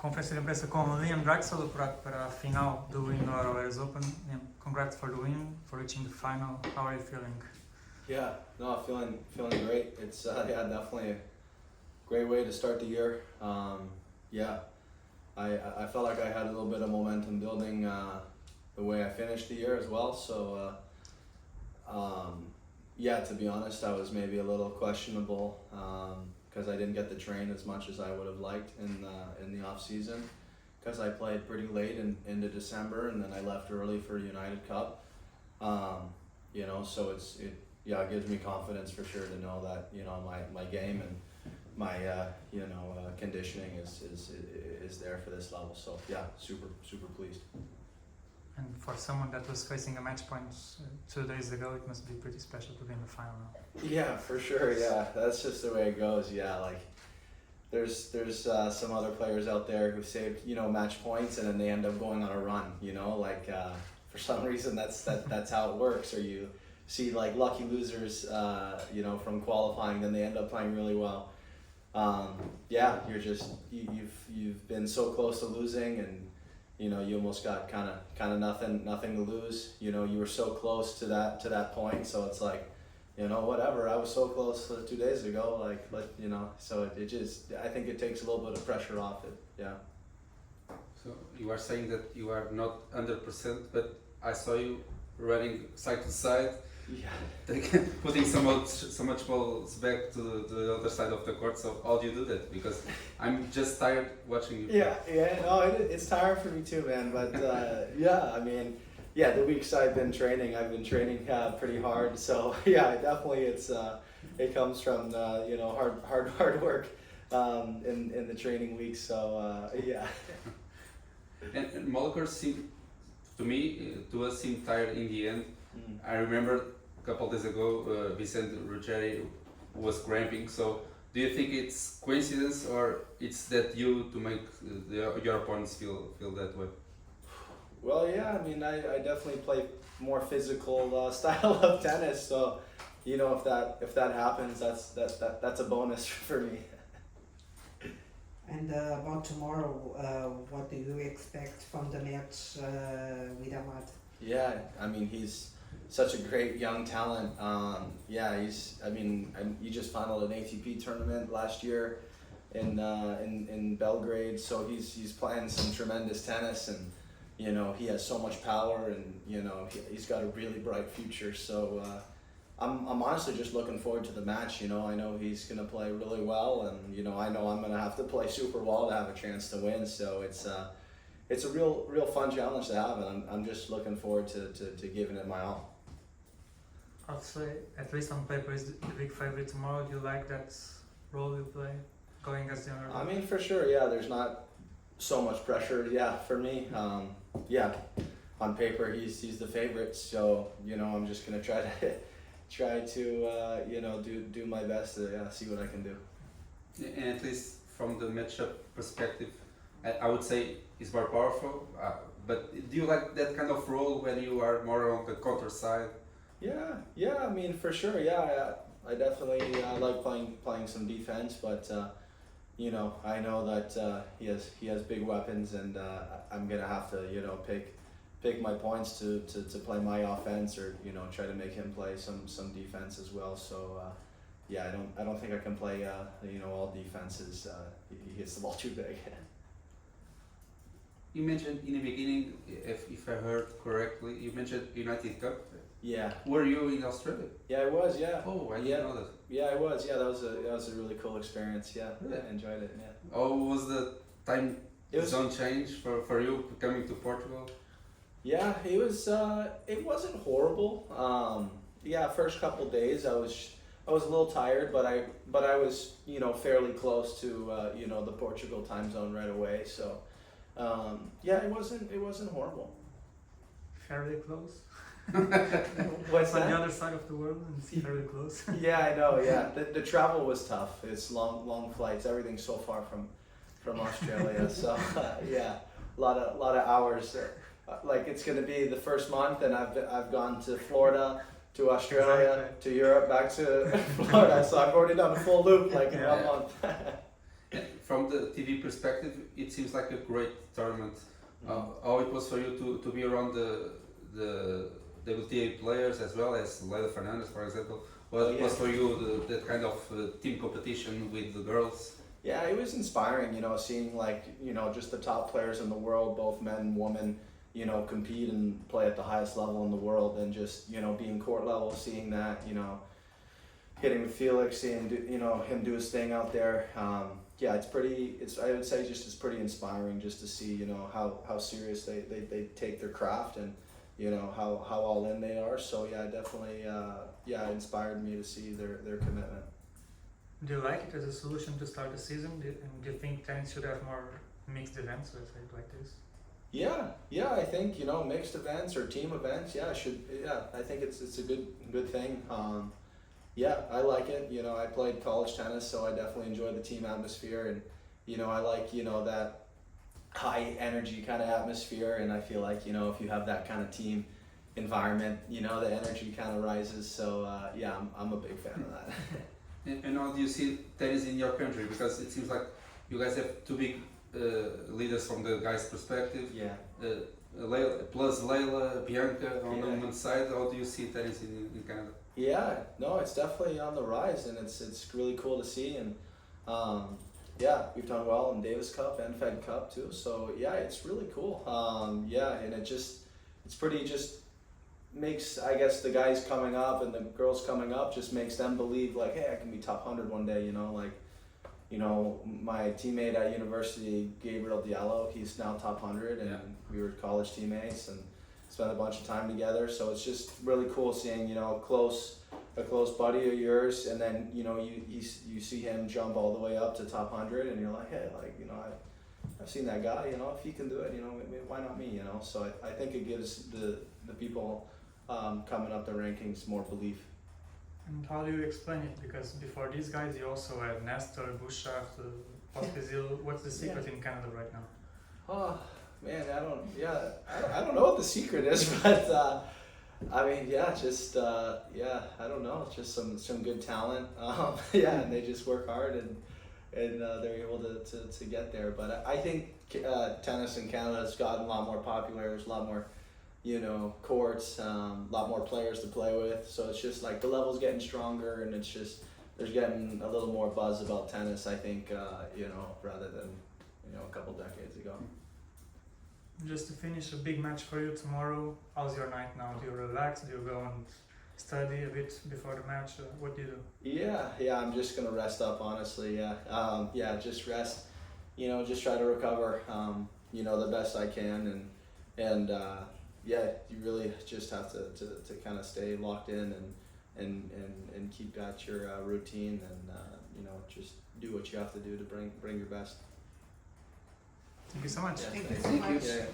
Conferência de imprensa com Liam Draxl, apurado para a final do Indoor Oeiras Open. Liam, congrats for the win, for reaching the final. How are you feeling? Yeah, no, feeling great. It's yeah, definitely a great way to start the year. Yeah, I felt like I had a little bit of momentum building the way I finished the year as well. So yeah, to be honest, I was maybe a little questionable because I didn't get to train as much as I would have liked in the off season because I played pretty late into December and then I left early for United Cup. You know, so it gives me confidence for sure to know that my game and my conditioning is there for this level. So yeah, super pleased. And for someone that was facing a match point 2 days ago, it must be pretty special to be in the final now. Yeah, for sure. Yeah, that's just the way it goes. Yeah, like there's some other players out there who saved match points and then they end up going on a run. Like for some reason that's how it works. Or you see like lucky losers, from qualifying, then they end up playing really well. Yeah, you've been so close to losing and. You almost got kind of nothing to lose. You were so close to that point, so it's like, whatever. I was so close 2 days ago, so it just, I think it takes a little bit of pressure off it. Yeah. So you are saying that you are not 100%, but I saw you running side to side. Yeah. Putting so much balls back to the other side of the court. So how do you do that? Because I'm just tired watching you. Yeah. No, it's tiring for me too, man. But yeah, I mean, the weeks I've been training pretty hard. So yeah, definitely it comes from hard work in the training weeks. So yeah. And Molokers seem to us tired in the end. I remember a couple of days ago, Vicente Ruggeri was cramping. So, do you think it's coincidence or it's that you to make your opponents feel that way? Well, yeah. I mean, I definitely play more physical style of tennis. So, if that happens, that's a bonus for me. And about tomorrow, what do you expect from the match with Ahmad? Yeah, I mean he's such a great young talent. He just finaled an ATP tournament last year in Belgrade, so he's playing some tremendous tennis, and he has so much power, and he's got a really bright future. So I'm honestly just looking forward to the match. I know he's gonna play really well, and I know I'm gonna have to play super well to have a chance to win. So it's a real fun challenge to have, and I'm just looking forward to giving it my all. I'd say, at least on paper, is the big favorite tomorrow. Do you like that role you play, going as the underdog? I mean, for sure, yeah. There's not so much pressure, for me. On paper, he's the favorite, so I'm just gonna try to do my best to see what I can do. And at least from the matchup perspective, I would say it's more powerful. But do you like that kind of role when you are more on the counter side? Yeah. I mean, for sure. Yeah, I definitely like playing some defense, but I know that he has big weapons, and I'm gonna have to pick my points to play my offense, or try to make him play some defense as well. So I don't think I can play all defenses. He hits the ball too big. You mentioned in the beginning, if I heard correctly, you mentioned United Cup. Yeah. Were you in Australia? Yeah, I was. Yeah. Oh, I didn't know that. Yeah, I was. Yeah, that was a really cool experience. Yeah, I enjoyed it. Yeah. Oh, was the time zone change for you coming to Portugal? Yeah, it was. It wasn't horrible. First couple days I was a little tired, but I was fairly close to the Portugal time zone right away. So it wasn't horrible. Fairly close. What's on that? the other side of the world, and it's fairly close. Yeah, I know. Yeah, the travel was tough. It's long flights. Everything's so far from Australia. So a lot of hours. Like it's gonna be the first month, and I've gone to Florida, to Australia, to Europe, back to Florida. So I've already done a full loop, in 1 month. from the TV perspective, it seems like a great tournament. How it was for you to be around the WTA players as well as Leila Fernandez, for example. What was for you that kind of team competition with the girls? Yeah, it was inspiring, you know, seeing like, you know, just the top players in the world, both men and women, you know, compete and play at the highest level in the world, and just, you know, being court level, seeing that, you know, hitting with Felix, seeing, you know, him do his thing out there. Yeah, I would say just it's pretty inspiring just to see, you know, how serious they take their craft, and, you know, how all in they are. So yeah, definitely, it inspired me to see their commitment. Do you like it as a solution to start the season? Do you think tennis should have more mixed events, let's say, like this? Yeah, I think, you know, mixed events or team events, I think it's a good thing. Yeah, I like it. You know, I played college tennis, so I definitely enjoy the team atmosphere, and, you know, I like, you know, that high energy kind of atmosphere, and I feel like, you know, if you have that kind of team environment, you know, the energy kind of rises. So yeah, I'm a big fan of that. And how do you see tennis in your country? Because it seems like you guys have two big leaders from the guys' perspective. Yeah. Leila, Bianca on the women's side. How do you see tennis in Canada? Yeah, no, it's definitely on the rise, and it's really cool to see. And yeah, we've done well in Davis Cup and Fed Cup too. So yeah, it's really cool. Yeah, and it's pretty just makes, I guess, the guys coming up and the girls coming up just makes them believe like, hey, I can be top 100 one day, you know, like, you know, my teammate at university, Gabriel Diallo, he's now top 100, and we were college teammates and spent a bunch of time together. So it's just really cool seeing, you know, a close buddy of yours, and then, you know, you see him jump all the way up to top 100, and you're like, hey, like, you know, I've seen that guy, you know, if he can do it, you know, why not me, you know? So I think it gives the people coming up the rankings more belief. And how do you explain it? Because before these guys, you also had Nestor, Bouchard, Pospisil. What's the secret in Canada right now? Oh man, I don't know what the secret is, but I mean, I don't know, just some good talent. And they just work hard, and they're able to get there. But I think tennis in Canada has gotten a lot more popular. There's a lot more, you know, courts, a lot more players to play with. So it's just like the level's getting stronger, and it's just there's getting a little more buzz about tennis, I think, you know, rather than, you know, a couple decades ago. Just to finish, a big match for you tomorrow. How's your night now? Do you relax? Do you go and study a bit before the match? What do you do? Yeah, I'm just gonna rest up, honestly. Just rest. You know, just try to recover. You know, the best I can, and you really just have to kind of stay locked in and keep at your routine, and you know, just do what you have to do to bring your best. Thank you so much. Thank you so much. Yeah.